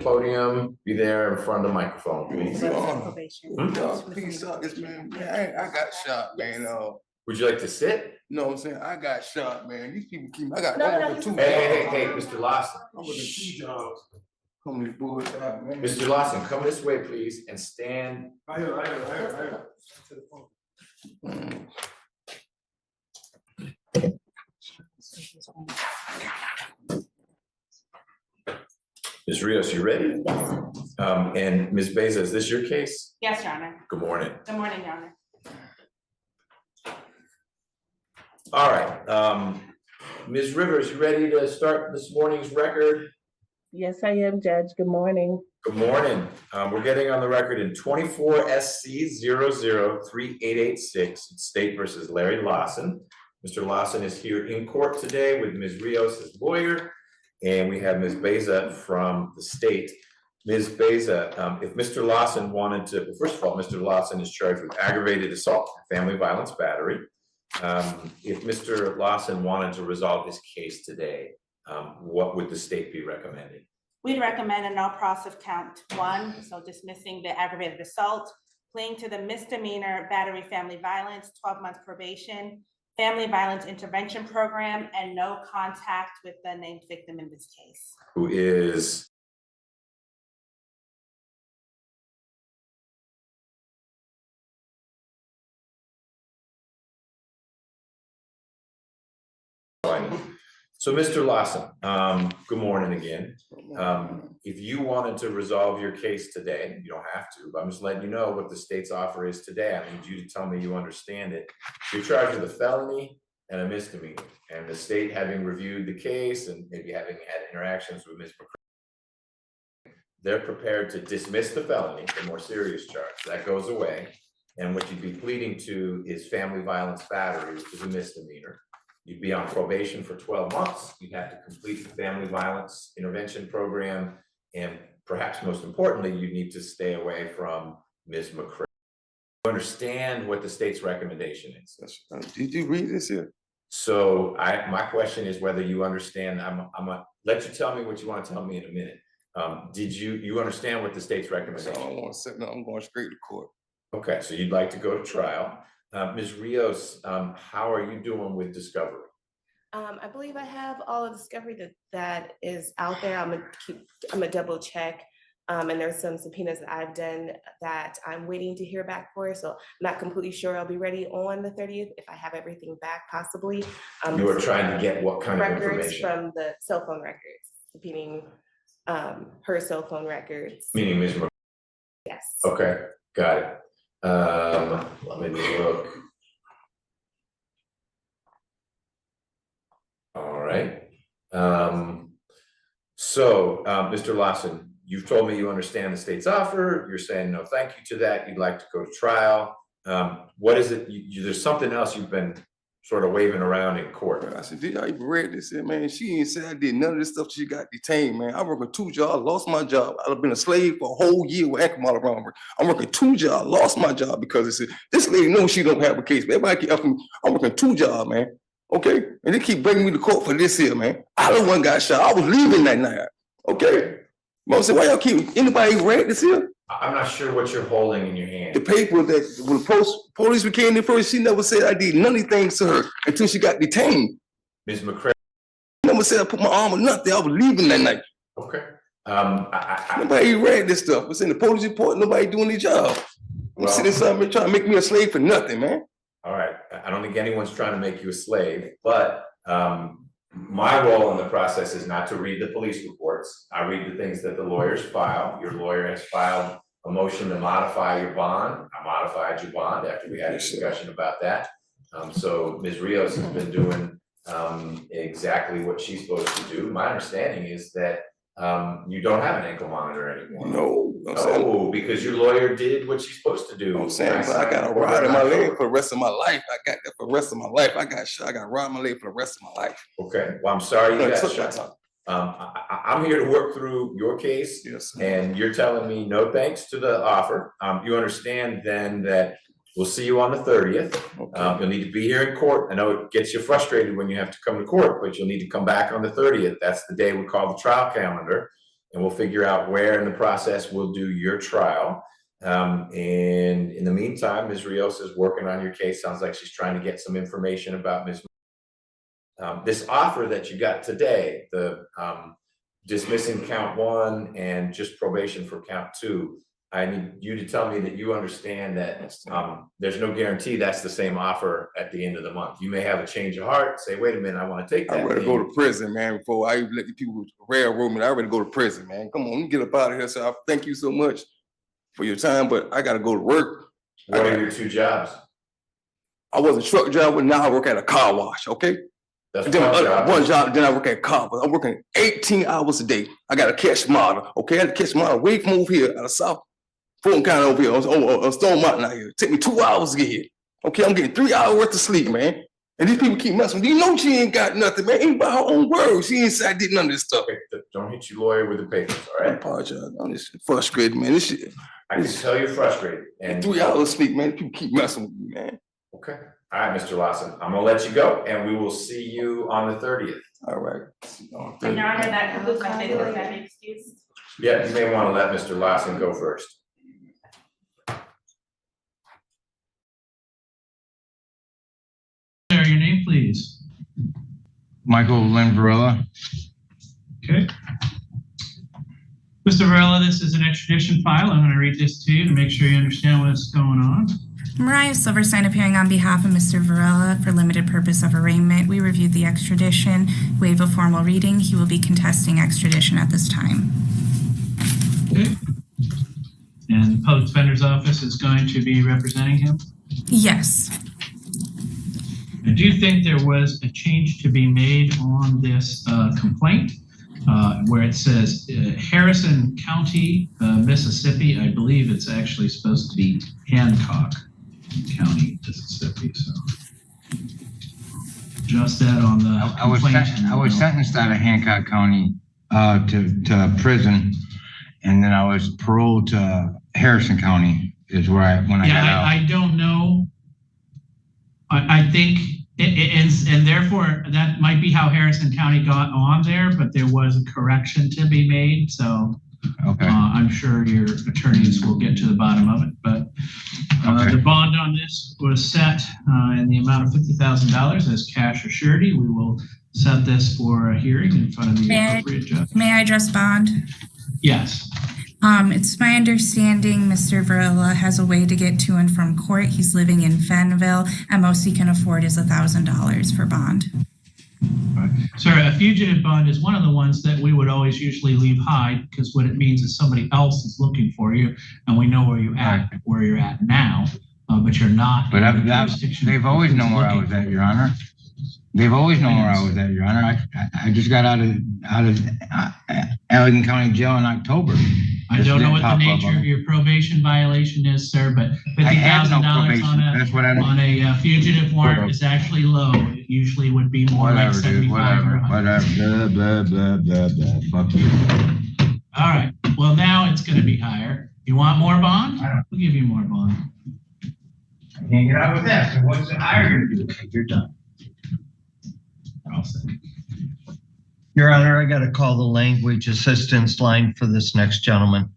podium, be there in front of the microphone, please. Please suck this, man. I got shot, man. Would you like to sit? No, I'm saying I got shot, man. These people keep. I got two jobs. Hey, Mr. Lawson. I'm working 2 jobs. Come this bullshit out, man. Mr. Lawson, come this way, please, and stand. I hear. Ms. Rios, you ready? Yes. And Ms. Beza, is this your case? Yes, Your Honor. Good morning. Good morning, Your Honor. All right, Ms. Rivers, you ready to start this morning's record? Yes, I am, Judge. Good morning. Good morning. We're getting on the record in 24 SC 003886, State versus Larry Lawson. Mr. Lawson is here in court today with Ms. Rios as lawyer, and we have Ms. Beza from the state. Ms. Beza, if Mr. Lawson wanted to, well, first of all, Mr. Lawson is charged with aggravated assault, family violence battery. If Mr. Lawson wanted to resolve his case today, what would the state be recommending? We'd recommend a no process count 1, so dismissing the aggravated assault, pleading to the misdemeanor battery family violence, 12 months probation, family violence intervention program, and no contact with the named victim in this case. Who is? So Mr. Lawson, good morning again. If you wanted to resolve your case today, you don't have to, but I'm just letting you know what the state's offer is today. I need you to tell me you understand it. You're charged with a felony and a misdemeanor, and the state, having reviewed the case and maybe having had interactions with Ms. McCray, they're prepared to dismiss the felony, the more serious charge. That goes away. And what you'd be pleading to is family violence battery, which is a misdemeanor. You'd be on probation for 12 months. You'd have to complete the family violence intervention program. And perhaps most importantly, you need to stay away from Ms. McCray. You understand what the state's recommendation is. Did you read this here? So my question is whether you understand. I'm gonna let you tell me what you want to tell me in a minute. Did you understand what the state's recommendation? I don't want to sit. No, I'm going straight to court. Okay, so you'd like to go to trial. Ms. Rios, how are you doing with discovery? I believe I have all of the discovery that is out there. I'm gonna double check. And there's some subpoenas that I've done that I'm waiting to hear back for. So I'm not completely sure I'll be ready on the 30th if I have everything back, possibly. You are trying to get what kind of information? From the cell phone records, subpoenaing her cell phone records. Meaning Ms. McCray? Yes. Okay, got it. Let me look. All right. Mr. Lawson, you've told me you understand the state's offer. You're saying no thank you to that. You'd like to go to trial. What is it? There's something else you've been sort of waving around in court. I said, did y'all even read this? Man, she ain't said I did none of this stuff. She got detained, man. I work 2 jobs, lost my job. I've been a slave for a whole year with ankle monitor around. I'm working 2 jobs, lost my job because it said, this lady knows she don't have a case. Everybody keep asking me, I'm working 2 jobs, man. Okay? And they keep bringing me to court for this here, man. I the one got shot. I was leaving that night. Okay? Mom said, why y'all keep, anybody read this here? I'm not sure what you're holding in your hand. The paper that when the police came in first, she never said I did none of these things to her until she got detained. Ms. McCray. Never said I put my arm on nothing. I was leaving that night. Okay. Nobody read this stuff. It's in the police report. Nobody doing their job. I'm sitting somewhere trying to make me a slave for nothing, man. All right. I don't think anyone's trying to make you a slave, but my role in the process is not to read the police reports. I read the things that the lawyers file. Your lawyer has filed a motion to modify your bond. I modified your bond after we had a discussion about that. So Ms. Rios has been doing exactly what she's supposed to do. My understanding is that you don't have an ankle monitor anymore. No, because your lawyer did what she's supposed to do. I'm saying, but I got a rod in my leg for the rest of my life. I got that for the rest of my life. I got shot. I got a rod in my leg for the rest of my life. Okay. Well, I'm sorry you got shot. I'm here to work through your case. Yes, and you're telling me no thanks to the offer. You understand then that we'll see you on the 30th. Okay. You'll need to be here in court. I know it gets you frustrated when you have to come to court, but you'll need to come back on the 30th. That's the day we call the trial calendar. and we'll figure out where in the process we'll do your trial. And in the meantime, Ms. Rios is working on your case. Sounds like she's trying to get some information about Ms. This offer that you got today, the dismissing count 1 and just probation for count 2. I need you to tell me that you understand that there's no guarantee that's the same offer at the end of the month. You may have a change of heart, say, wait a minute, I want to take that. I'd rather go to prison, man, before I even let the people railroad me. I'd rather go to prison, man. Come on, get up out of here. So I thank you so much for your time, but I gotta go to work. What are your 2 jobs? I was a truck driver, now I work at a car wash, okay? That's Then one job. one job, then I work at car wash. I'm working 18 hours a day. I gotta catch model, okay? I had to catch model way from over here out of South. Fulton County over here, or Stone Mountain out here. Take me 2 hours to get here. Okay, I'm getting 3 hours worth of sleep, man. And these people keep messing with me. You know she ain't got nothing, man. Ain't by her own words. She ain't said I did none of this stuff. Okay, don't hit your lawyer with the papers, all I right? apologize. I'm just frustrated, man. This shit. I can tell you're frustrated. And 3 hours sleep, man. People keep messing with me, man. okay. All right, Mr. Lawson, I'm gonna let you go, and we will see you on the 30th. All right. And Your Honor, that concludes my statement. Can I be excused? Yeah, you may want to let Mr. Lawson go first. Sir, your name, please. Michael Lynn Varela. Okay. Mr. Varela, this is an extradition file. I'm going to read this to you to make sure you understand what's going on. Mariah Silverstein appearing on behalf of Mr. Varela for limited purpose of arraignment. We reviewed the extradition, waive a formal reading. He will be contesting extradition at this time. Okay. And the Public Defender's Office is going to be representing him? Yes. I do think there was a change to be made on this complaint where it says Harrison County, Mississippi. I believe it's actually supposed to be Hancock County, Mississippi. So just that on the I was sentenced out of Hancock County to prison, and then I was paroled to Harrison County is where when I got out. I don't know. I think, and therefore that might be how Harrison County got on there, but there was a correction to be made. So okay. I'm sure your attorneys will get to the bottom of it. But the bond on this was set in the amount of $50,000 as cash or surety. We will set this for a hearing in front of the appropriate judge. May I address bond? Yes. It's my understanding Mr. Varela has a way to get to and from court. He's living in Fenville, and most he can afford is $1,000 for bond. Right. Sir, a fugitive bond is one of the ones that we would always usually leave high, because what it means is somebody else is looking for you, and we know where you're at now, but you're not. But they've always known where I was at, Your Honor. They've always known where I was at, Your Honor. I just got out of Allegan County Jail in October. I don't know what the nature of your probation violation is, sir, but $50,000 on a fugitive warrant is actually low. It usually would be more like 75 or 100. Blah, blah, blah, blah. Fuck you. All right. Well, now it's going to be higher. You want more bond? We'll give you more bond. I can't get out with that. So what's the higher going to do? You're done. All set. Your Honor, I got to call the language assistance line for this next gentleman.